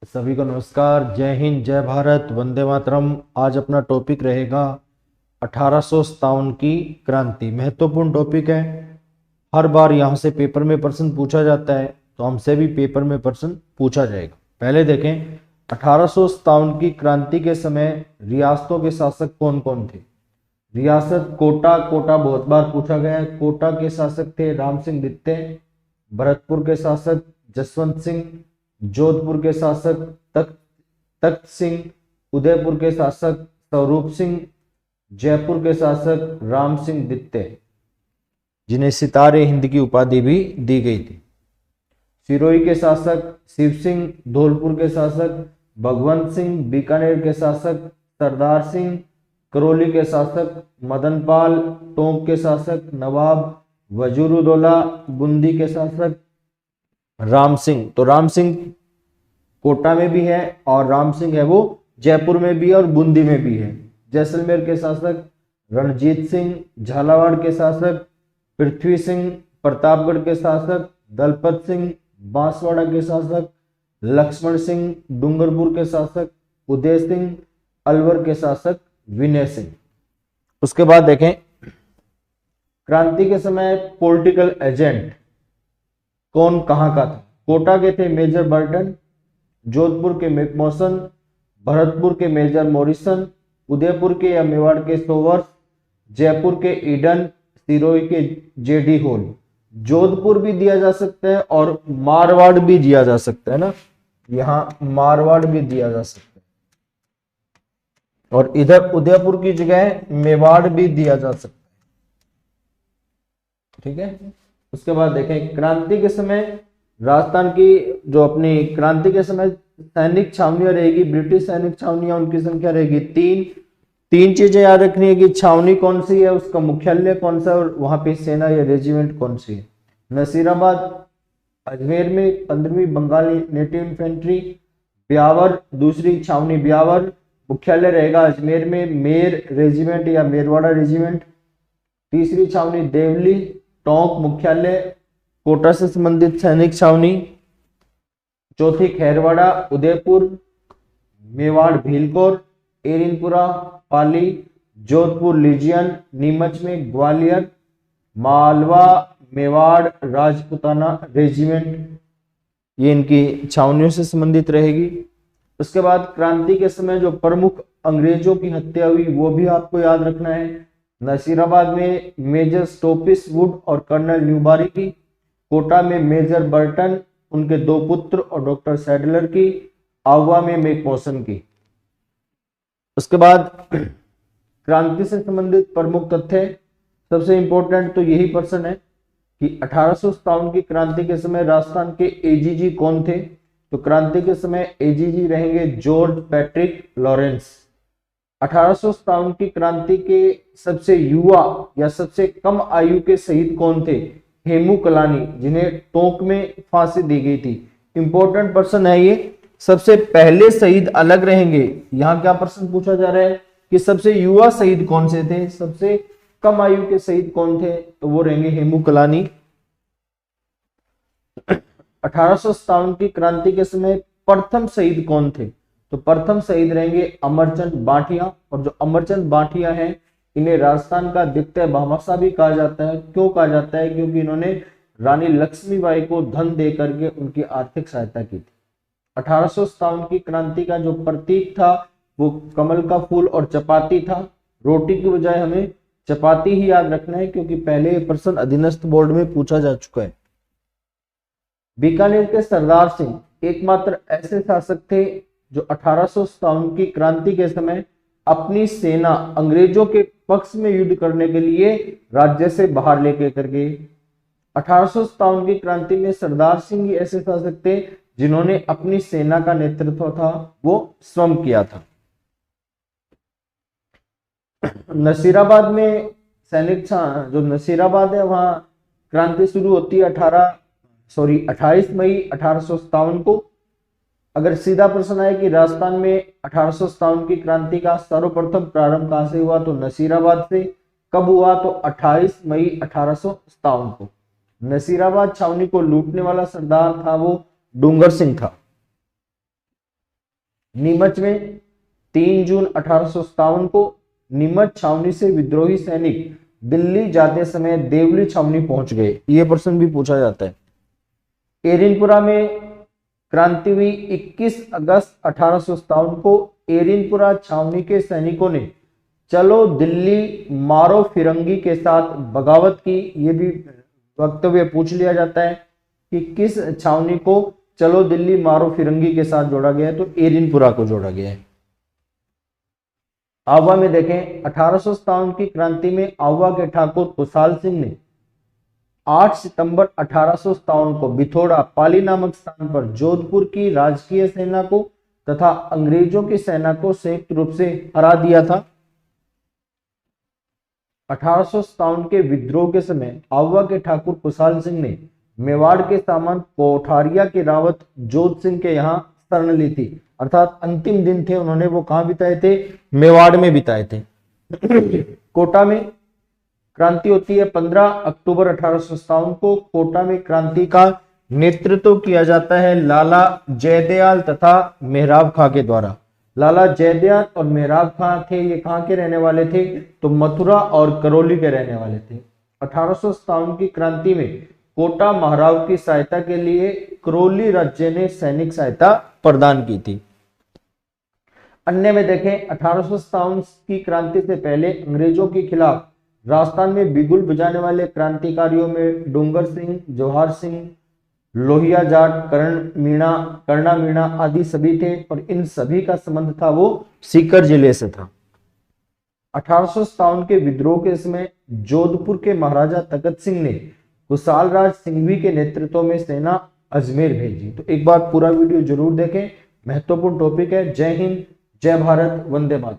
सभी को नमस्कार। जय हिंद, जय भारत, वंदे मातरम। आज अपना टॉपिक रहेगा 1857 की क्रांति। महत्वपूर्ण टॉपिक है। हर बार यहाँ से पेपर में प्रश्न पूछा जाता है, तो हमसे भी पेपर में प्रश्न पूछा जाएगा। पहले देखें, 1857 की क्रांति के समय रियासतों के शासक कौन कौन थे। रियासत कोटा, कोटा बहुत बार पूछा गया है। कोटा के शासक थे राम सिंह दित्ते। भरतपुर के शासक जसवंत सिंह। जोधपुर के शासक तख्त सिंह। उदयपुर के शासक स्वरूप सिंह। जयपुर के शासक राम सिंह दित्ते, जिन्हें सितारे हिंद की उपाधि भी दी गई थी। सिरोही के शासक शिव सिंह। धौलपुर के शासक भगवंत सिंह। बीकानेर के शासक सरदार सिंह। करौली के शासक मदनपाल। टोंक के शासक नवाब वजीरुद्दौला। बूंदी के शासक राम सिंह। तो राम सिंह कोटा में भी है और राम सिंह है वो जयपुर में भी है और बूंदी में भी है। जैसलमेर के शासक रणजीत सिंह। झालावाड़ के शासक पृथ्वी सिंह। प्रतापगढ़ के शासक दलपत सिंह। बांसवाड़ा के शासक लक्ष्मण सिंह। डूंगरपुर के शासक उदय सिंह। अलवर के शासक विनय सिंह। उसके बाद देखें, क्रांति के समय पॉलिटिकल एजेंट कौन कहां का था। कोटा के थे मेजर बर्टन। जोधपुर के मैकमोसन। भरतपुर के मेजर मॉरिसन। उदयपुर के या मेवाड़ के सोवर्स। जयपुर के ईडन। सिरोही के जेडी होल। जोधपुर भी दिया जा सकता है और मारवाड़ भी दिया जा सकता है ना, यहां मारवाड़ भी दिया जा सकता है, और इधर उदयपुर की जगह मेवाड़ भी दिया जा सकता है। ठीक है। उसके बाद देखें, क्रांति के समय राजस्थान की जो अपनी क्रांति के समय सैनिक छावनियां रहेगी, ब्रिटिश सैनिक छावनियां, उनकी संख्या रहेगी 3। 3 चीजें याद रखनी है कि छावनी कौन सी है, उसका मुख्यालय कौन सा है और वहां पे सेना या रेजिमेंट कौन सी है। नसीराबाद अजमेर में 15वीं बंगाली नेटिव इन्फेंट्री। ब्यावर दूसरी छावनी ब्यावर, मुख्यालय रहेगा अजमेर में, मेर रेजिमेंट या मेरवाड़ा रेजिमेंट। तीसरी छावनी देवली, टोंक मुख्यालय, कोटा से संबंधित सैनिक छावनी। चौथी खैरवाड़ा उदयपुर। मेवाड़ भीलकोर। एरिनपुरा पाली। जोधपुर लीजियन, नीमच में ग्वालियर। मालवा मेवाड़ राजपुताना रेजिमेंट, ये इनकी छावनियों से संबंधित रहेगी। उसके बाद क्रांति के समय जो प्रमुख अंग्रेजों की हत्या हुई वो भी आपको याद रखना है। नसीराबाद में मेजर स्टोपिस वुड और कर्नल न्यूबारी की। कोटा में मेजर बर्टन, उनके 2 पुत्र और डॉक्टर सैडलर की। आगवा में मैकमोसन की। उसके बाद क्रांति से संबंधित प्रमुख तथ्य, सबसे इंपॉर्टेंट तो यही प्रश्न है कि 1857 की क्रांति के समय राजस्थान के एजीजी कौन थे। तो क्रांति के समय एजीजी रहेंगे जॉर्ज पैट्रिक लॉरेंस। 1857 की क्रांति के सबसे युवा या सबसे कम आयु के शहीद कौन थे। हेमू कलानी, जिन्हें टोंक में फांसी दी गई थी। इंपॉर्टेंट प्रश्न है ये। सबसे पहले शहीद अलग रहेंगे। यहाँ क्या प्रश्न पूछा जा रहा है कि सबसे युवा शहीद कौन से थे, सबसे कम आयु के शहीद कौन थे, तो वो रहेंगे हेमू कलानी। 1857 की क्रांति के समय प्रथम शहीद कौन थे, तो प्रथम शहीद रहेंगे अमरचंद बांटिया। और जो अमरचंद बांटिया हैं, इन्हें राजस्थान का द्वितीय भामाशाह भी कहा जाता है। क्यों कहा जाता है, क्योंकि इन्होंने रानी लक्ष्मीबाई को धन दे करके उनकी आर्थिक सहायता की थी। 1857 की क्रांति का जो प्रतीक था वो कमल का फूल और चपाती था। रोटी की बजाय हमें चपाती ही याद रखना है, क्योंकि पहले प्रश्न अधीनस्थ बोर्ड में पूछा जा चुका है। बीकानेर के सरदार सिंह एकमात्र ऐसे शासक थे जो 1857 की क्रांति के समय अपनी सेना अंग्रेजों के पक्ष में युद्ध करने के लिए राज्य से बाहर लेके कर गए। 1857 की क्रांति में सरदार सिंह ही ऐसे शासक थे जिन्होंने अपनी सेना का नेतृत्व था वो स्वयं किया था। नसीराबाद में सैनिक जो नसीराबाद है वहां क्रांति शुरू होती है 28 मई 1857 को। अगर सीधा प्रश्न आए कि राजस्थान में 1857 की क्रांति का सर्वप्रथम प्रारंभ कहां से हुआ, तो नसीराबाद से। कब हुआ, तो 28 मई 1857 को। नसीराबाद छावनी को लूटने वाला सरदार था वो डूंगर सिंह था। नीमच में 3 जून 1857 को नीमच छावनी से विद्रोही सैनिक दिल्ली जाते समय देवली छावनी पहुंच गए। यह प्रश्न भी पूछा जाता है। एरिनपुरा में क्रांति हुई 21 अगस्त 1857 को। एरिनपुरा छावनी के सैनिकों ने चलो दिल्ली मारो फिरंगी के साथ बगावत की। यह भी वक्तव्य पूछ लिया जाता है कि किस छावनी को चलो दिल्ली मारो फिरंगी के साथ जोड़ा गया है, तो एरिनपुरा को जोड़ा गया है। आवा में देखें 1857 की क्रांति में आवा के ठाकुर खुशहाल सिंह ने 8 सितंबर 1857 को बिथोड़ा पाली नामक स्थान पर जोधपुर की राजकीय सेना को तथा अंग्रेजों की सेना को संयुक्त रूप से हरा दिया था। 1857 के विद्रोह के समय आवा के ठाकुर खुशहाल सिंह ने मेवाड़ के सामान कोठारिया के रावत जोध सिंह के यहाँ शरण ली थी। अर्थात अंतिम दिन थे उन्होंने वो कहां बिताए थे, मेवाड़ में बिताए थे। कोटा में क्रांति होती है 15 अक्टूबर 1857 को। कोटा में क्रांति का नेतृत्व किया जाता है लाला जयदयाल तथा मेहराब खां के द्वारा। लाला जयदयाल और मेहराब खां थे, ये कहां के रहने वाले थे, तो मथुरा और करौली के रहने वाले थे। 1857 की क्रांति में कोटा महाराव की सहायता के लिए करौली राज्य ने सैनिक सहायता प्रदान की थी। अन्य में देखें 1857 की क्रांति से पहले अंग्रेजों के खिलाफ राजस्थान में बिगुल बजाने वाले क्रांतिकारियों में डूंगर सिंह, जवाहर सिंह, लोहिया जाट, कर्णा मीणा आदि सभी थे और इन सभी का संबंध था वो सीकर जिले से था। 1857 के विद्रोह के समय जोधपुर के महाराजा तखत सिंह ने खुशहाल राज सिंघवी के नेतृत्व में सेना अजमेर भेजी। तो एक बार पूरा वीडियो जरूर देखें, महत्वपूर्ण टॉपिक है। जय हिंद, जय भारत, वंदे मातरम।